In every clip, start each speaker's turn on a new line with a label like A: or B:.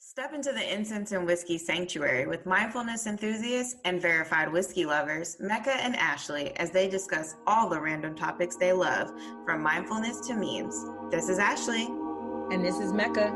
A: Step into the incense and whiskey sanctuary with mindfulness enthusiasts and verified whiskey lovers, Mecca and Ashley, as they discuss all the random topics they love, from mindfulness to memes. This is Ashley.
B: And this is Mecca.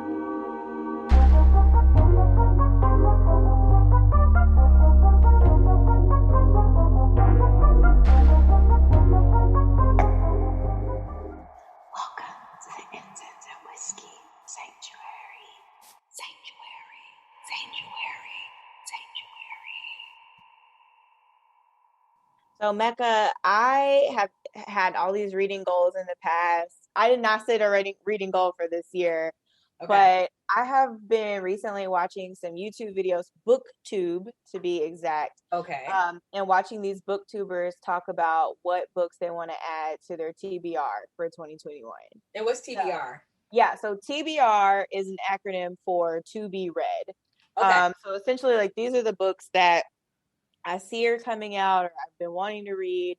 C: So Mecca, I have had all these reading goals in the past. I did not set a reading goal for this year, but I have been recently watching some YouTube videos, BookTube to be exact. And watching these BookTubers talk about what books they want to add to their TBR for 2021.
B: And what's TBR?
C: So TBR is an acronym for to be read. So essentially, like, these are the books that I see are coming out or I've been wanting to read.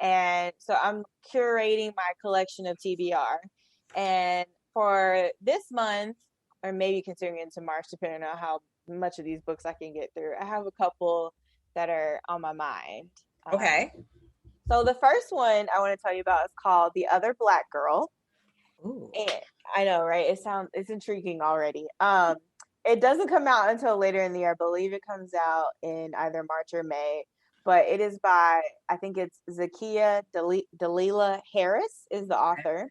C: And so I'm curating my collection of TBR. And for this month, or maybe considering into March, depending on how much of these books I can get through, I have a couple that are on my mind. So the first one I want to tell you about is called The Other Black Girl.
B: Ooh.
C: And I know, right? It's intriguing already. It doesn't come out until later in the year. I believe it comes out in either March or May. But it is by, I think it's Zakiya Dalila Harris is the author.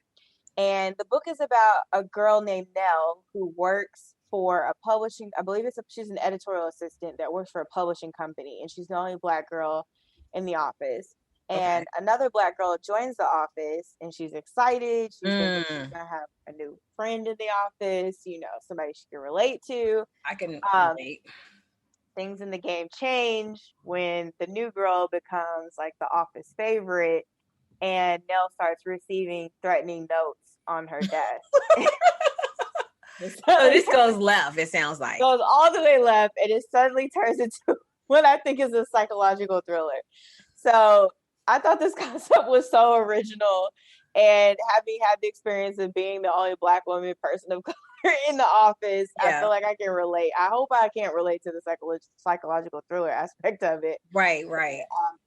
C: And the book is about a girl named Nell who works for a publishing, she's an editorial assistant that works for a publishing company. And she's the only Black girl in the office. And another Black girl joins the office and she's excited. She's thinking she's going to have a new friend in the office, somebody she can relate to.
B: I can relate.
C: Things in the game change when the new girl becomes like the office favorite and Nell starts receiving threatening notes on her desk.
B: So this goes left, it sounds like.
C: Goes all the way left and it suddenly turns into what I think is a psychological thriller. So I thought this concept was so original, and having had the experience of being the only Black woman person of color in the office, I feel like I can relate. I hope I can't relate to the psychological thriller aspect of it.
B: Right.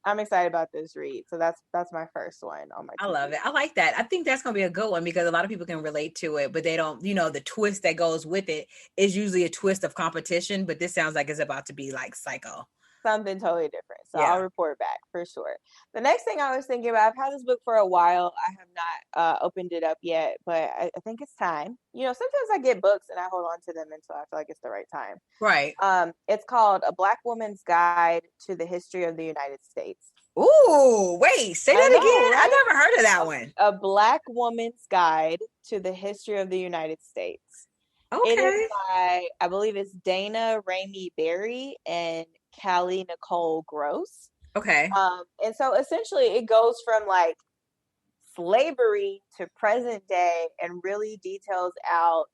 C: I'm excited about this read. So that's my first one on my TV.
B: I love it. I like that. I think that's going to be a good one because a lot of people can relate to it, but they don't, the twist that goes with it is usually a twist of competition, but this sounds like it's about to be like psycho.
C: Something totally different. So I'll report back for sure. The next thing I was thinking about, I've had this book for a while. I have not opened it up yet, but I think it's time. Sometimes I get books and I hold on to them until I feel like it's the right time.
B: Right.
C: It's called A Black Woman's Guide to the History of the United States.
B: Ooh, wait, say that again. Right? I never heard of that one.
C: A Black Woman's Guide to the History of the United States.
B: Okay.
C: It is by, I believe it's Dana Ramey Berry and Callie Nicole Gross.
B: Okay.
C: And so essentially it goes from like slavery to present day and really details out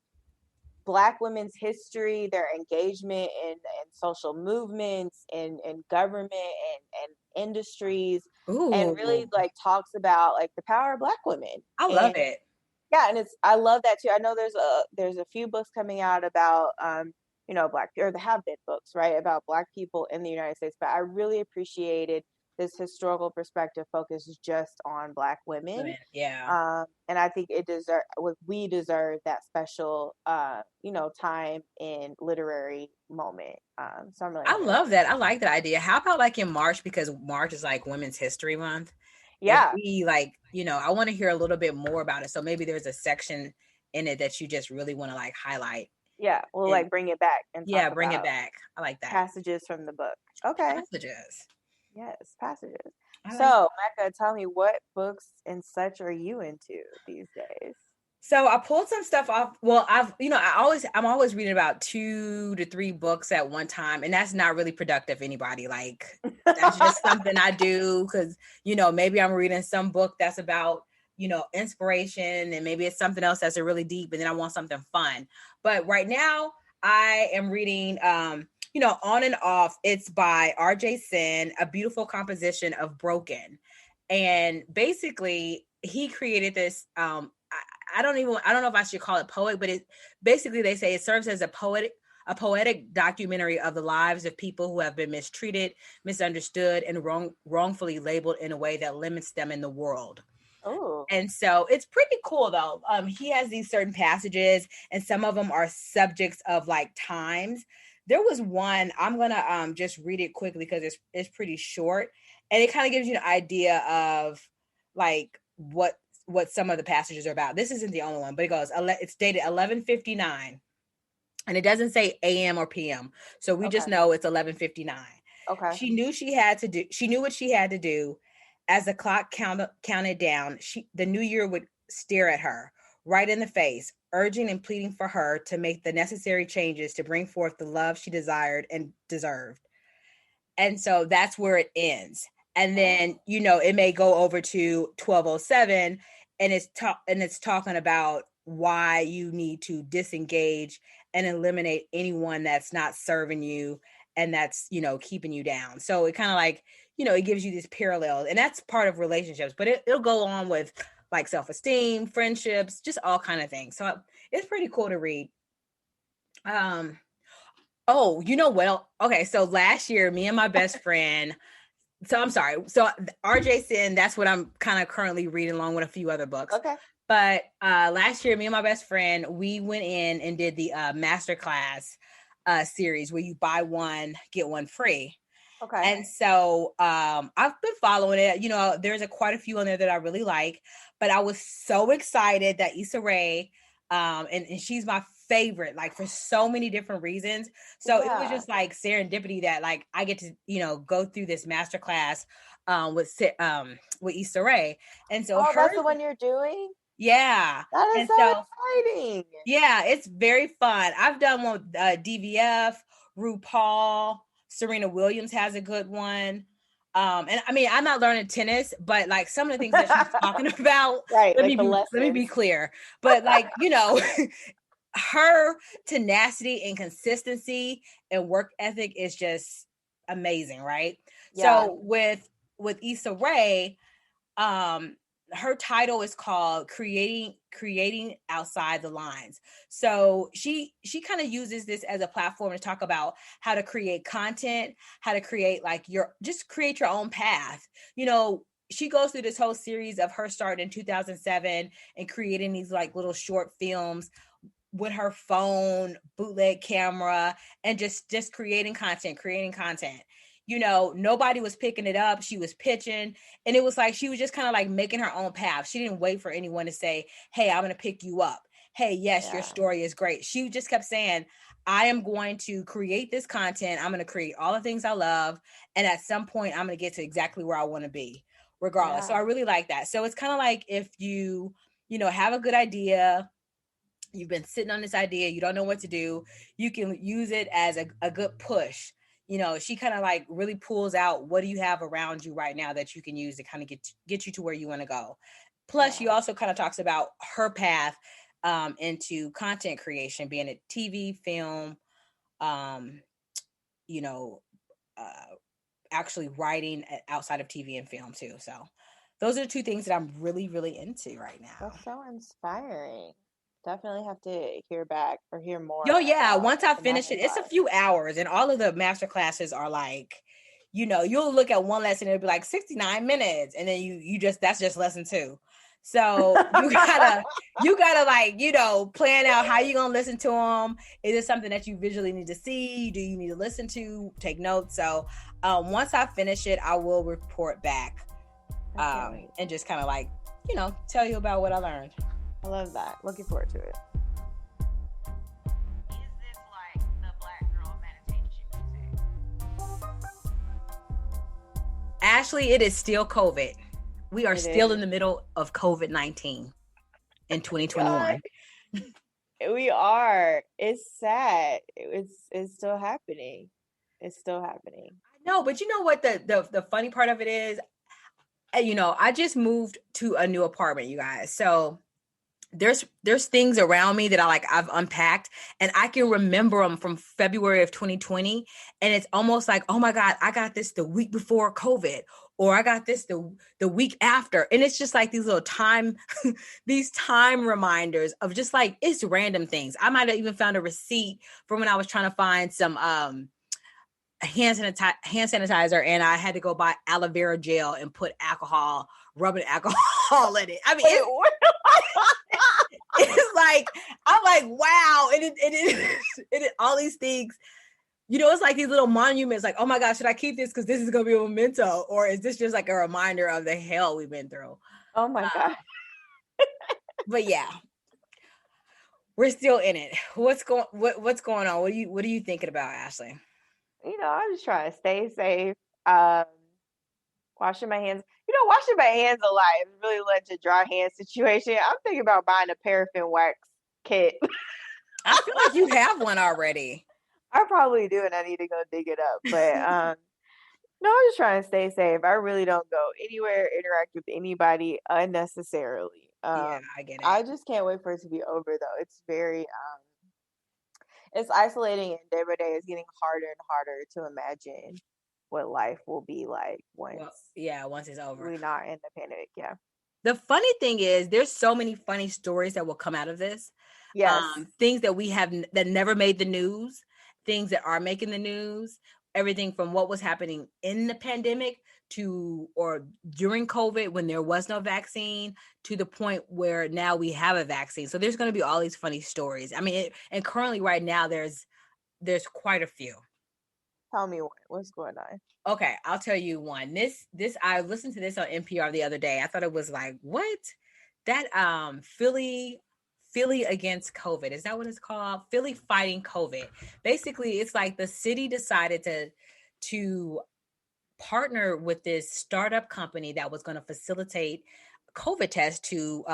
C: Black women's history, their engagement in social movements, in government and industries.
B: Ooh.
C: And really like talks about like the power of Black women.
B: I love it.
C: Yeah, and I love that too. I know there's a few books coming out about Black, or there have been books, right, about Black people in the United States, but I really appreciated this historical perspective focused just on Black women.
B: Yeah.
C: And I think we deserve that special time in literary moment. So I'm really
B: I love that. I like that idea. How about like in March, because March is like Women's History Month.
C: Yeah.
B: If we I want to hear a little bit more about it. So maybe there's a section in it that you just really want to like highlight.
C: Yeah, we'll bring it back and
B: bring it back. I like that.
C: Passages from the book. Okay.
B: Passages.
C: Yes, passages. So, Mecca, tell me, what books and such are you into these days?
B: So I pulled some stuff off. Well, I'm always reading about 2 to 3 books at one time, and that's not really productive. Anybody, like, that's just something I do because maybe I'm reading some book that's about inspiration, and maybe it's something else that's really deep, and then I want something fun. But right now I am reading On and Off. It's by R.J. Sen, A Beautiful Composition of Broken. And basically he created this I don't know if I should call it poet, but it basically, they say it serves as a a poetic documentary of the lives of people who have been mistreated, misunderstood, and wrongfully labeled in a way that limits them in the world.
C: Oh.
B: And so it's pretty cool though. He has these certain passages, and some of them are subjects of like times. There was one, I'm gonna just read it quickly because it's pretty short, and it kind of gives you an idea of like what some of the passages are about. This isn't the only one, but it goes, it's dated 11:59, and it doesn't say AM or PM, so we just know it's 11:59.
C: Okay.
B: She knew what she had to do. As the clock counted down, the new year would stare at her right in the face, urging and pleading for her to make the necessary changes to bring forth the love she desired and deserved. And so that's where it ends. And then, it may go over to 12:07, and it's talking about why you need to disengage and eliminate anyone that's not serving you and that's, keeping you down. So it kind of like, it gives you these parallels, and that's part of relationships, but it'll go on with like self-esteem, friendships, just all kind of things. So it's pretty cool to read. Oh, okay. So last year, me and my best friend, so I'm sorry. So RJ Sin, that's what I'm kind of currently reading along with a few other books.
C: Okay.
B: But last year, me and my best friend, we went in and did the masterclass series where you buy one, get one free.
C: Okay.
B: And so I've been following it. There's quite a few on there that I really like, but I was so excited that Issa Rae, and she's my favorite, like for so many different reasons. So it was just like serendipity that like I get to, go through this masterclass with Issa Rae. And so
C: that's the one you're doing?
B: Yeah.
C: That is so exciting.
B: Yeah, it's very fun. I've done one with DVF, RuPaul, Serena Williams has a good one. And I mean, I'm not learning tennis, but like some of the things that she's talking about,
C: right?
B: Let me be clear. But like, her tenacity and consistency and work ethic is just amazing, right? Yeah. So with Issa Rae, her title is called creating outside the lines. So she kind of uses this as a platform to talk about how to create content, how to create create your own path. She goes through this whole series of her starting in 2007 and creating these like little short films with her phone, bootleg camera, and just creating content. Nobody was picking it up. She was pitching, and it was like she was just kind of like making her own path. She didn't wait for anyone to say, hey, I'm going to pick you up. Hey, yes, your story is great. She just kept saying, I am going to create this content. I'm going to create all the things I love. And at some point, I'm going to get to exactly where I want to be, regardless. So I really like that. So it's kind of like if you have a good idea, you've been sitting on this idea, you don't know what to do, you can use it as a good push. She kind of like really pulls out what do you have around you right now that you can use to kind of get you to where you want to go. Plus, she also kind of talks about her path into content creation, being a TV, film, actually writing outside of TV and film too. So those are the two things that I'm really, really into right now.
C: That's so inspiring. Definitely have to hear back or hear more.
B: Oh yeah, once I finish it, it's a few hours, and all of the master classes are like, you'll look at one lesson and it'll be like 69 minutes, and then you just that's just lesson 2. So you gotta like plan out how you're gonna listen to them. Is it something that you visually need to see? Do you need to listen to? Take notes. So once I finish it, I will report back and just kind of like tell you about what I learned.
C: I love that. Looking forward to it.
A: Is this like the Black girl meditation music?
B: Ashley, it is still COVID. We are still in the middle of COVID-19 in 2021.
C: We are. It's sad. It's still happening. It's still happening.
B: I know, but you know what the funny part of it is? I just moved to a new apartment, you guys. So there's things around me that I've unpacked, and I can remember them from February of 2020. And it's almost like, oh my God, I got this the week before COVID, or I got this the week after. And it's just like these little time, these time reminders of just like, it's random things. I might have even found a receipt from when I was trying to find some hand sanitizer, and I had to go buy aloe vera gel and put rubbing alcohol in it. I mean, it's like, I'm like, wow. And it all these things, you know, it's like these little monuments, like, oh my gosh, should I keep this? Because this is going to be a memento. Or is this just like a reminder of the hell we've been through?
C: Oh my God.
B: But yeah, we're still in it. What's going on? What are you thinking about, Ashley?
C: You know, I'm just trying to stay safe. Washing my hands. You know, washing my hands a lot is really led to dry hand situation. I'm thinking about buying a paraffin wax kit.
B: I feel like you have one already.
C: I probably do, and I need to go dig it up. But no, I'm just trying to stay safe. I really don't go anywhere, interact with anybody unnecessarily.
B: Yeah, I get it.
C: I just can't wait for it to be over, though. It's very it's isolating, and day by day it's getting harder and harder to imagine what life will be like once
B: it's over.
C: We're not in the pandemic. Yeah.
B: The funny thing is, there's so many funny stories that will come out of this.
C: Yes.
B: Things that we have that never made the news, things that are making the news, everything from what was happening in the pandemic to or during COVID when there was no vaccine to the point where now we have a vaccine. So there's going to be all these funny stories. I mean, and currently right now there's quite a few.
C: Tell me what's going on.
B: Okay, I'll tell you one. This I listened to this on NPR the other day. I thought it was like, what? That Philly against COVID. Is that what it's called? Philly fighting COVID. Basically, it's like the city decided to partner with this startup company that was going to facilitate COVID tests to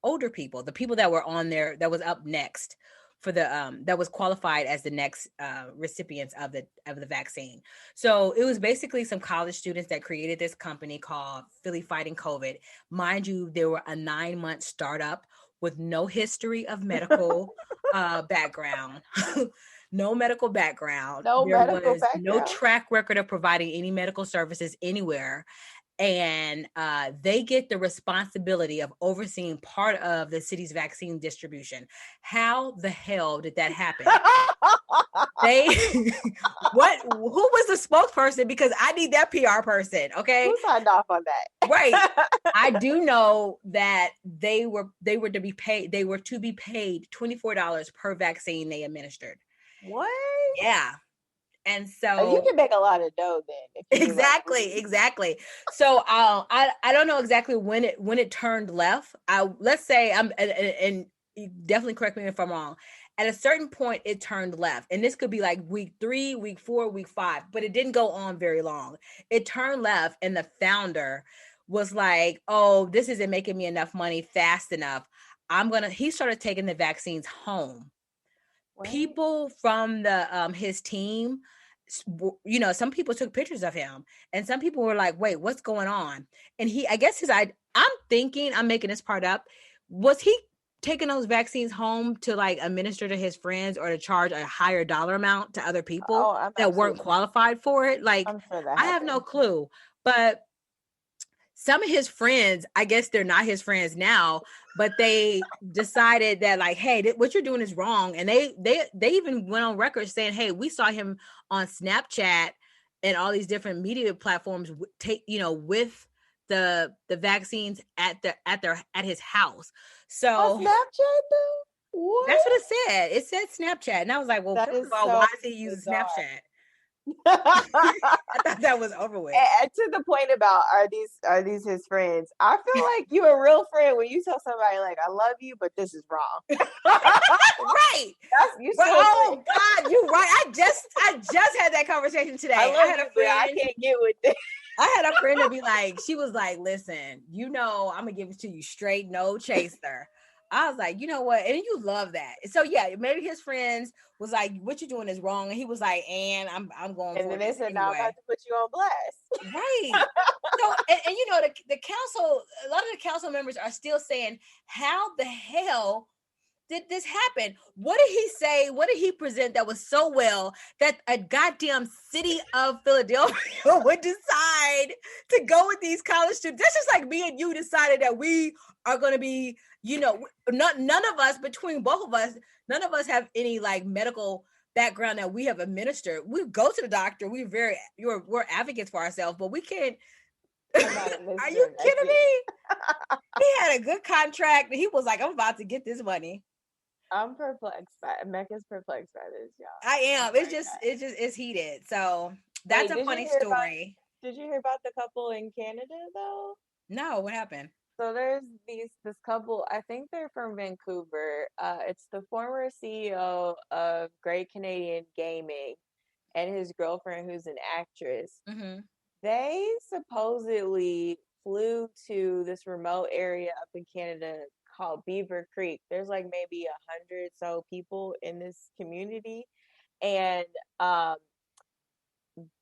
B: older people, the people that were on there that was up next for the that was qualified as the next recipients of the vaccine. So it was basically some college students that created this company called Philly Fighting COVID. Mind you, they were a 9-month startup with no history of medical background. No medical background. No track record of providing any medical services anywhere. And they get the responsibility of overseeing part of the city's vaccine distribution. How the hell did that happen? Who was the spokesperson? Because I need that PR person. Okay.
C: Who signed off on that?
B: Right. I do know that they were to be paid $24 per vaccine they administered.
C: What?
B: Yeah. And so
C: you can make a lot of dough then.
B: Exactly. So I don't know exactly when it turned left. Let's say and definitely correct me if I'm wrong. At a certain point, it turned left, and this could be like week 3, week 4, week 5, but it didn't go on very long. It turned left, and the founder was like, "Oh, this isn't making me enough money fast enough. He started taking the vaccines home. What? People from the his team. You know, some people took pictures of him, and some people were like, wait, what's going on? And I'm thinking, I'm making this part up. Was he taking those vaccines home to like administer to his friends or to charge a higher dollar amount to other people that weren't qualified for it? Like, I have no clue, but some of his friends, I guess they're not his friends now, but they decided that like, hey, what you're doing is wrong. And they even went on record saying, hey, we saw him on Snapchat and all these different media platforms with the vaccines at his house. So
C: on Snapchat though? What?
B: That's what it said. It said Snapchat. And I was like, well, first of all, why is he using Snapchat? I thought that was over with.
C: And to the point about are these his friends? I feel like you're a real friend when you tell somebody like, I love you, but this is wrong.
B: Right. Oh God, you're right. I just had that conversation today. I had a friend.
C: I can't get with this.
B: I had a friend to be like, she was like, listen, I'm gonna give it to you straight, no chaser. I was like, you know what? And you love that. So yeah, maybe his friends was like, what you're doing is wrong. And he was like, and I'm going
C: and
B: for it.
C: And then they said,
B: anyway.
C: now I'm about to put you on blast.
B: Right. So, and you know, the council, a lot of the council members are still saying, how the hell did this happen? What did he say? What did he present that was so well that a goddamn city of Philadelphia would decide to go with these college students? That's just like me and you decided that we are going to be, you know, none of us, between both of us, none of us have any like medical background that we have administered. We go to the doctor. We're advocates for ourselves, but we can't. Are you kidding me? He had a good contract. He was like, I'm about to get this money.
C: I'm perplexed Mecca's perplexed by this, y'all.
B: I am. It's heated. So that's a funny story.
C: Did you hear about the couple in Canada though?
B: No, what happened?
C: So there's this couple, I think they're from Vancouver. It's the former CEO of Great Canadian Gaming and his girlfriend who's an actress.
B: Mm-hmm.
C: They supposedly flew to this remote area up in Canada called Beaver Creek. There's like maybe 100 so people in this community, and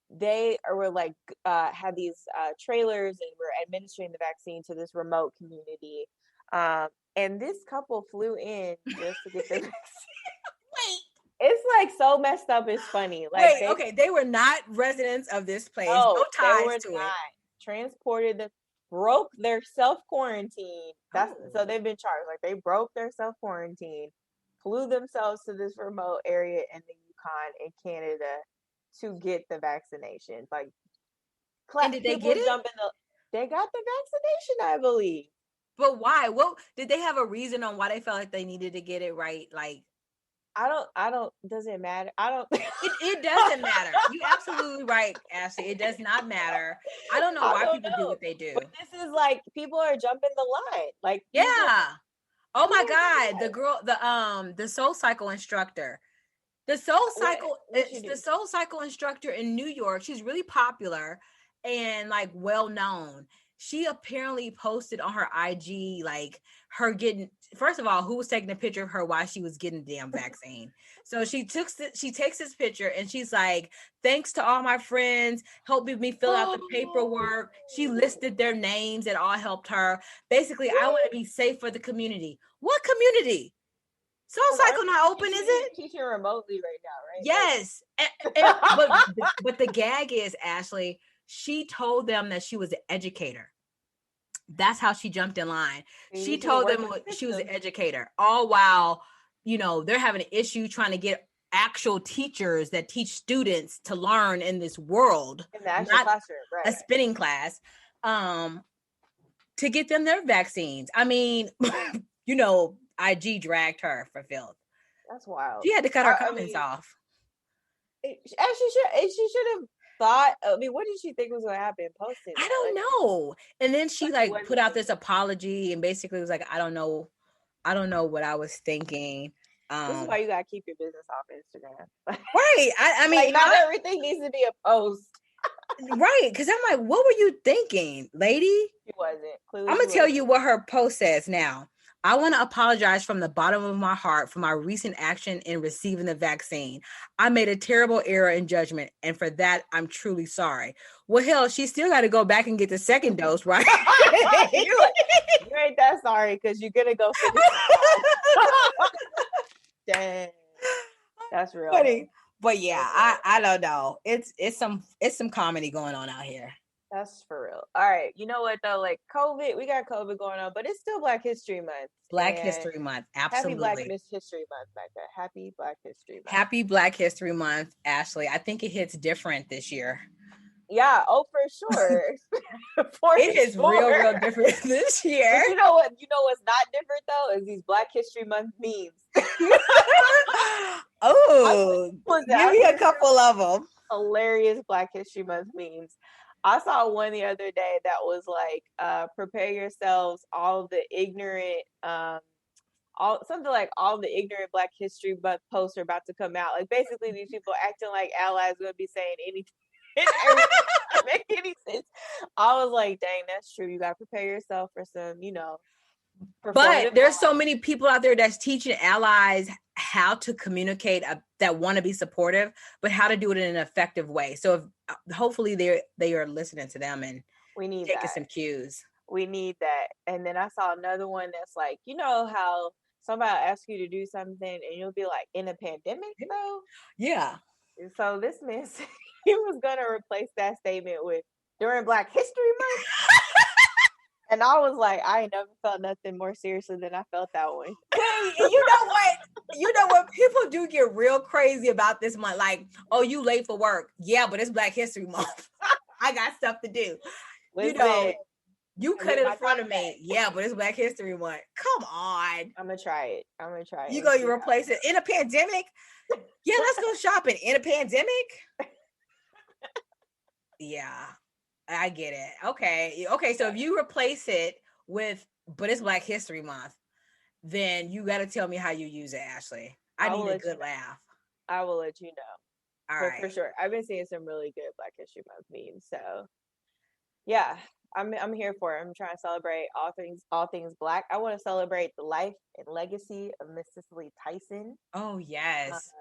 C: they were like had these trailers and were administering the vaccine to this remote community. And this couple flew in just to get the vaccine.
B: Wait.
C: It's like so messed up. It's funny. Like,
B: they were not residents of this place. No ties to it.
C: Transported them, broke their self-quarantine. So they've been charged. Like, they broke their self-quarantine, flew themselves to this remote area in the Yukon in Canada to get the vaccination. Like,
B: and did they get it?
C: They got the vaccination, I believe.
B: But why? What did they have a reason on why they felt like they needed to get it right? Like,
C: I don't, does it matter?
B: It doesn't matter. You're absolutely right, Ashley. It does not matter. I don't know why people do what they do.
C: But this is like, people are jumping the line. Like,
B: yeah. Oh my God. The girl, the Soul Cycle instructor. The Soul Cycle instructor in New York. She's really popular and like well known. She apparently posted on her IG like her getting, first of all, who was taking a picture of her while she was getting the damn vaccine. So she takes this picture and she's like, thanks to all my friends helping me fill out the paperwork. She listed their names that all helped her. Basically, I want to be safe for the community. What community? Soul Cycle not open, is it?
C: Teaching remotely right now, right?
B: Yes. But the gag is, Ashley, she told them that she was an educator. That's how she jumped in line. She told them she was an educator, all while, you know, they're having an issue trying to get actual teachers that teach students to learn in this world,
C: in the actual classroom, right?
B: A spinning class, to get them their vaccines. I mean, you know, IG dragged her for filth.
C: That's wild.
B: She had to cut her comments off.
C: She should have thought. I mean, what did she think was going to happen? Posting.
B: I don't know. And then she like put out this apology and basically was like, I don't know what I was thinking.
C: This is why you gotta keep your business off Instagram.
B: Right. I mean,
C: like, not everything needs to be a post.
B: Right. Because I'm like, what were you thinking, lady?
C: She wasn't. Clearly
B: I'm gonna tell you what her post says now. I want to apologize from the bottom of my heart for my recent action in receiving the vaccine. I made a terrible error in judgment, and for that, I'm truly sorry. Well, hell, she still got to go back and get the second dose, right?
C: you ain't that sorry because you're gonna go. Dang, that's real
B: funny. But yeah, I don't know. It's some comedy going on out here.
C: That's for real. All right. You know what though? Like COVID, we got COVID going on, but it's still Black History Month.
B: Black History Month. Absolutely.
C: Happy Black History Month, Becca. Happy Black History Month.
B: Happy Black History Month, Ashley. I think it hits different this year.
C: Yeah. Oh, for sure.
B: It is real different this year.
C: But you know what's not different though is these Black History Month memes.
B: Oh, give me a couple of them.
C: Hilarious Black History Month memes. I saw one the other day that was like, prepare yourselves, all the ignorant, all the ignorant Black History Month posts are about to come out. Like basically these people acting like allies are gonna be saying anything. Everything doesn't make any sense. I was like, dang, that's true. You gotta prepare yourself for some, you know.
B: But there's so many people out there that's teaching allies how to communicate that want to be supportive, but how to do it in an effective way. So if, hopefully they are listening to them and
C: we need
B: taking some cues.
C: We need that. And then I saw another one that's like, you know how somebody will ask you to do something and you'll be like, in a pandemic though?
B: Yeah.
C: So this man said he was going to replace that statement with during Black History Month. And I was like, I ain't never felt nothing more seriously than I felt that one.
B: Wait, you know what? You know what? People do get real crazy about this month. Like, oh, you late for work. Yeah, but it's Black History Month. I got stuff to do.
C: Listen,
B: you know, you cut it in front of
C: back.
B: me. Yeah, but it's Black History Month. Come on.
C: I'm going to try it.
B: You go, you replace it in a pandemic? Yeah, let's go shopping in a pandemic. Yeah, I get it. Okay. So if you replace it with, but it's Black History Month, then you got to tell me how you use it, Ashley. I need a good laugh.
C: I will let you know.
B: All right.
C: For sure. I've been seeing some really good Black History Month memes. So yeah, I'm here for it. I'm trying to celebrate all things Black. I want to celebrate the life and legacy of Miss Cicely Tyson.
B: Oh yes.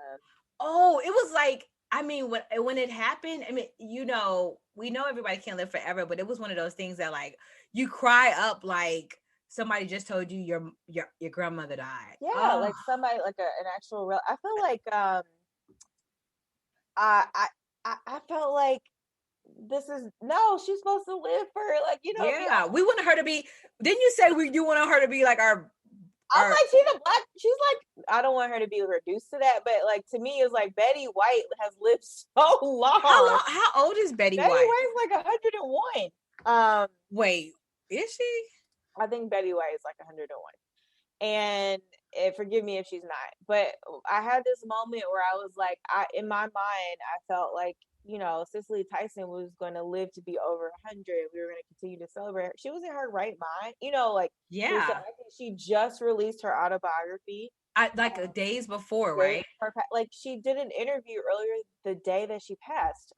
B: It was like, I mean, when it happened, I mean, we know everybody can't live forever, but it was one of those things that like you cry up like somebody just told you your grandmother died.
C: Yeah, like somebody like an actual real. I feel like I felt like she's supposed to live for like
B: Yeah, we wanted her to be. Didn't you say you wanted her to be like our?
C: I'm like she's like I don't want her to be reduced to that, but like to me it's like Betty White has lived so long.
B: How old is Betty White?
C: Betty White's like 101.
B: Wait, is she?
C: I think Betty White is like 101. And forgive me if she's not, but I had this moment where I was like, in my mind, I felt like, Cicely Tyson was going to live to be over 100. We were going to continue to celebrate her. She was in her right mind,
B: Yeah.
C: I think she just released her autobiography.
B: Days before, right?
C: Like she did an interview earlier the day that she passed.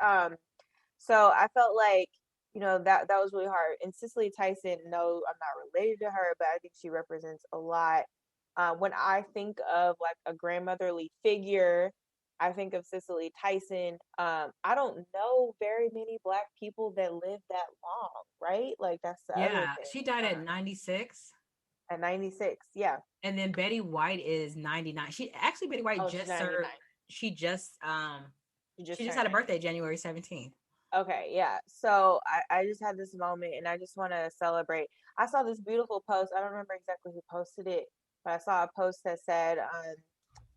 C: So I felt like, that was really hard. And Cicely Tyson, no, I'm not related to her, but I think she represents a lot. When I think of like a grandmotherly figure, I think of Cicely Tyson. I don't know very many Black people that live that long, right? Like that's the other thing.
B: She died at 96.
C: At 96, yeah.
B: And then Betty White is 99. Betty White just served. She just had a birthday January 17th.
C: Okay, yeah. So I just had this moment and I just want to celebrate. I saw this beautiful post. I don't remember exactly who posted it, but I saw a post that said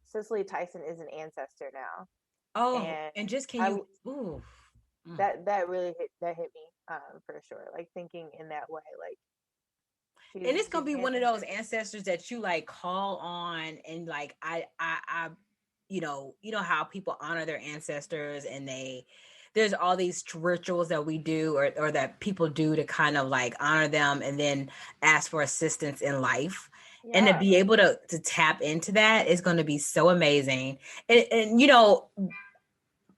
C: Cicely Tyson is an ancestor now.
B: Oh, and just can you
C: that really hit me for sure. Like thinking in that way, like
B: and it's gonna be one of those ancestors that you like call on and like I how people honor their ancestors and there's all these rituals that we do or that people do to kind of like honor them and then ask for assistance in life. Yeah. And to be able to tap into that is going to be so amazing. And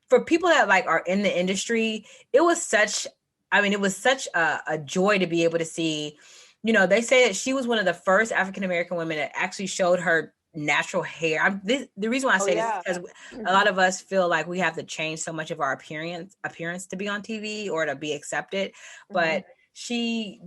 B: for people that like are in the industry, it was such a joy to be able to see, they say that she was one of the first African-American women that actually showed her natural hair. The reason why I say this is because a lot of us feel like we have to change so much of our appearance to be on TV or to be accepted. But she,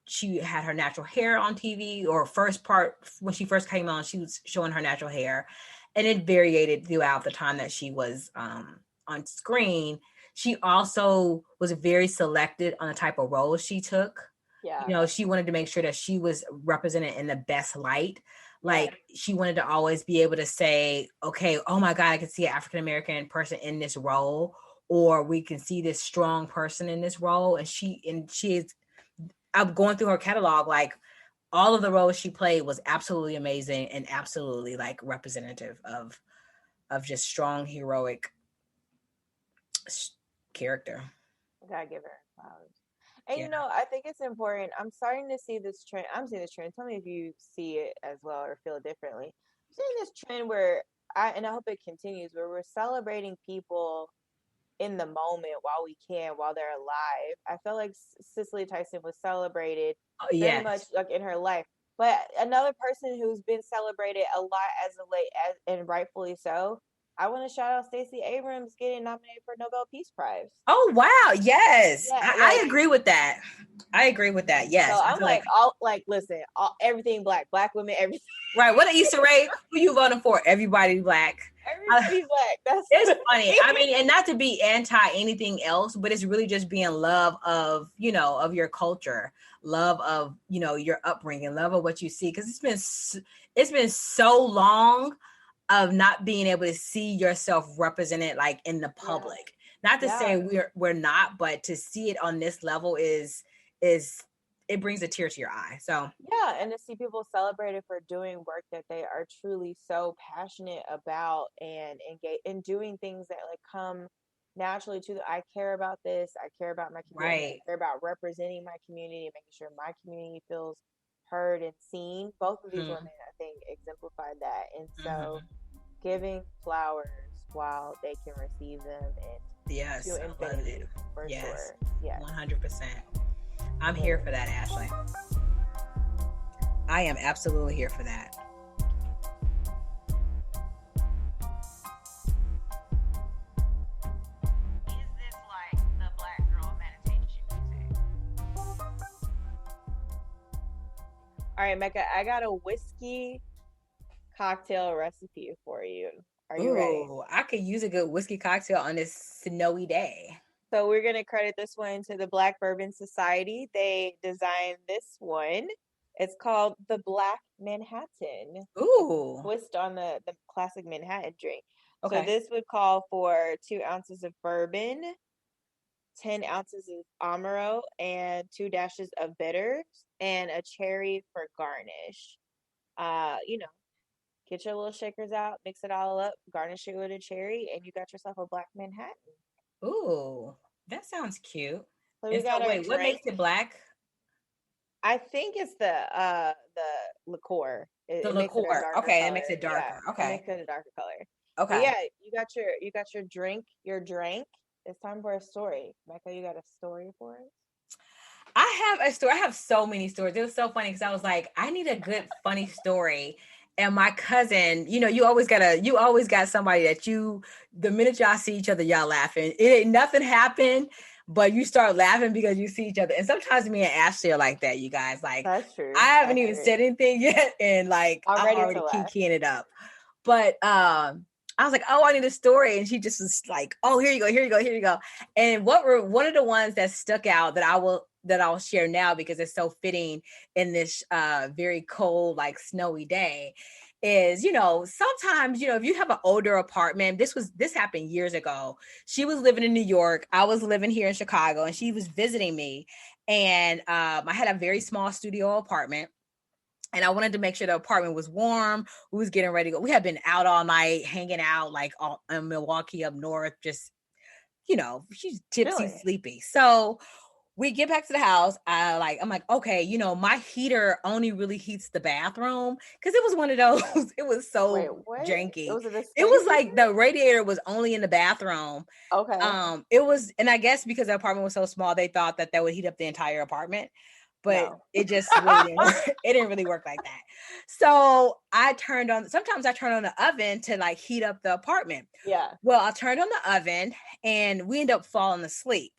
B: she had her natural hair on TV, or first part when she first came on, she was showing her natural hair, and it variated throughout the time that she was on screen. She also was very selected on the type of roles she took. Yeah. She wanted to make sure that she was represented in the best light. Like she wanted to always be able to say, okay, oh my God, I can see an African-American person in this role, or we can see this strong person in this role. And she is, I'm going through her catalog, like all of the roles she played was absolutely amazing and absolutely like representative of just strong, heroic character.
C: I gotta give her flowers. And I think it's important. I'm starting to see this trend. I'm seeing this trend. Tell me if you see it as well or feel differently. I'm seeing this trend where I hope it continues, where we're celebrating people in the moment while they're alive. I feel like Cicely Tyson was celebrated very much like in her life. But another person who's been celebrated a lot as of late, and rightfully so, I want to shout out Stacey Abrams getting nominated for Nobel Peace Prize.
B: Oh wow, yes,
C: Yeah,
B: I agree with that. I agree with that. Yes,
C: so
B: I
C: I'm
B: feel
C: listen, everything black women, everything.
B: right. What an Issa Rae? Who you voting for? Everybody black.
C: Everybody black. That's
B: It's funny. I mean, and not to be anti anything else, but it's really just being love of, of your culture, love of, your upbringing, love of what you see. Because it's been so long of not being able to see yourself represented like in the public. Not to say we're not, but to see it on this level is it brings a tear to your eye. So
C: yeah, and to see people celebrated for doing work that they are truly so passionate about and engage in doing things that like come naturally to I care about this, I care about my community,
B: right.
C: I care about representing my community and making sure my community feels heard and seen. Both of these women, I think, exemplified that. And so giving flowers while they can receive them and
B: yes,
C: feel infinity for sure. Yes.
B: 100%. I'm here for that, Ashley. I am absolutely here for that.
A: Is this like the Black girl meditation music?
C: All right, Mecca, I got a whiskey cocktail recipe for you. Are you ready?
B: I could use a good whiskey cocktail on this snowy day.
C: So we're going to credit this one to the Black Bourbon Society. They designed this one. It's called the Black Manhattan.
B: Ooh.
C: Twist on the classic Manhattan drink.
B: Okay.
C: So this would call for 2 ounces of bourbon, 10 ounces of Amaro, and 2 dashes of bitters, and a cherry for garnish. Get your little shakers out, mix it all up, garnish it with a cherry, and you got yourself a Black Manhattan.
B: Ooh, that sounds cute.
C: So
B: what makes it black?
C: I think it's the liqueur.
B: The liqueur. Okay, it makes it darker.
C: Yeah,
B: okay,
C: it makes it a darker color.
B: Okay.
C: But yeah, you got your drink. It's time for a story. Mecca, you got a story for us?
B: I have a story. I have so many stories. It was so funny because I was like, I need a good funny story. And my cousin, you always got somebody that the minute y'all see each other, y'all laughing. It ain't nothing happened, but you start laughing because you see each other. And sometimes me and Ashley are like that, you guys. Like,
C: that's true.
B: I haven't even said anything yet, and like I'm already keying it up. But I was like, oh, I need a story, and she just was like, oh, here you go. And one of the ones that stuck out that I'll share now because it's so fitting in this very cold, like snowy day is, sometimes, if you have an older apartment, this happened years ago. She was living in New York. I was living here in Chicago, and she was visiting me. And I had a very small studio apartment. And I wanted to make sure the apartment was warm. We was getting ready to go. We had been out all night, hanging out like in Milwaukee up north, just, she's tipsy, sleepy. So we get back to the house. I'm like, okay, my heater only really heats the bathroom because it was one of those. It was so janky. It was like the radiator was only in the bathroom.
C: Okay.
B: It was, and I guess because the apartment was so small, they thought that would heat up the entire apartment. But it just really didn't work. It didn't really work like that. So sometimes I turn on the oven to like heat up the apartment.
C: Yeah.
B: Well, I turned on the oven and we ended up falling asleep.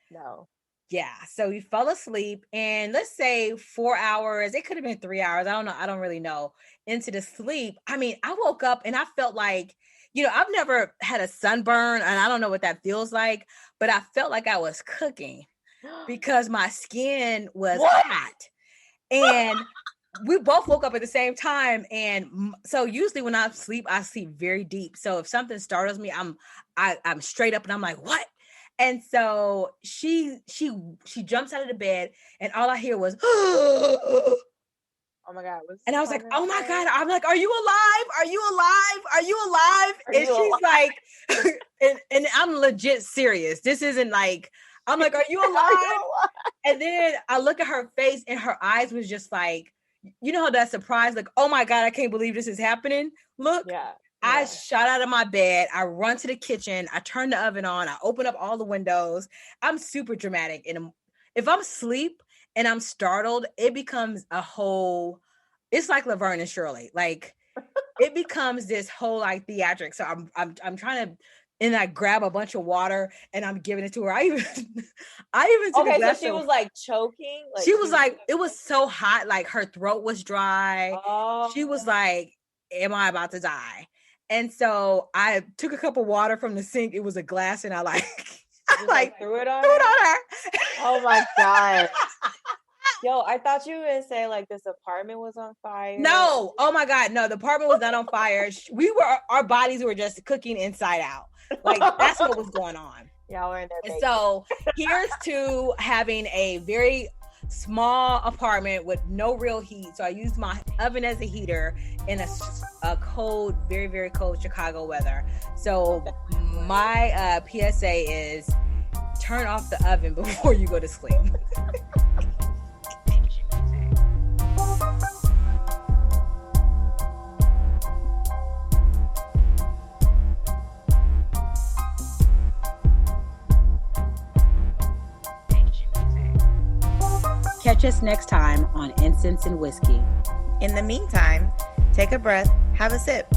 C: No.
B: Yeah. So we fell asleep, and let's say 4 hours, it could have been 3 hours. I don't know. I don't really know. Into the sleep. I mean, I woke up and I felt like, I've never had a sunburn and I don't know what that feels like, but I felt like I was cooking. Because my skin was hot, and we both woke up at the same time. And so usually when I sleep very deep. So if something startles me, I'm straight up and I'm like, what? And so she jumps out of the bed, and all I hear was,
C: oh my God.
B: And I was like, oh my God. I'm like, are you alive? Are you alive? Are you alive? And she's like, and I'm legit serious. This isn't like, I'm like, are you alive? And then I look at her face, and her eyes was just like, that surprise, like, oh my God, I can't believe this is happening. Look, I shot out of my bed. I run to the kitchen. I turn the oven on. I open up all the windows. I'm super dramatic. And if I'm asleep and I'm startled, it becomes it's like Laverne and Shirley. Like, it becomes this whole like theatric. So I'm trying to, and I grab a bunch of water and I'm giving it to her. I even took a glass.
C: So she was like choking. Like,
B: she was like, it was so hot, like her throat was dry.
C: Oh.
B: She was like, am I about to die? And so I took a cup of water from the sink. It was a glass, and I
C: threw it on her. Oh my God. Yo, I thought you were gonna say like this apartment was on fire.
B: No, oh my God, no, the apartment was not on fire. Our bodies were just cooking inside out. Like that's what was going on.
C: Y'all were in there.
B: And so here's to having a very small apartment with no real heat. So I used my oven as a heater in a cold, very, very cold Chicago weather. So my PSA is turn off the oven before you go to sleep. Catch us next time on Incense and Whiskey.
A: In the meantime, take a breath, have a sip,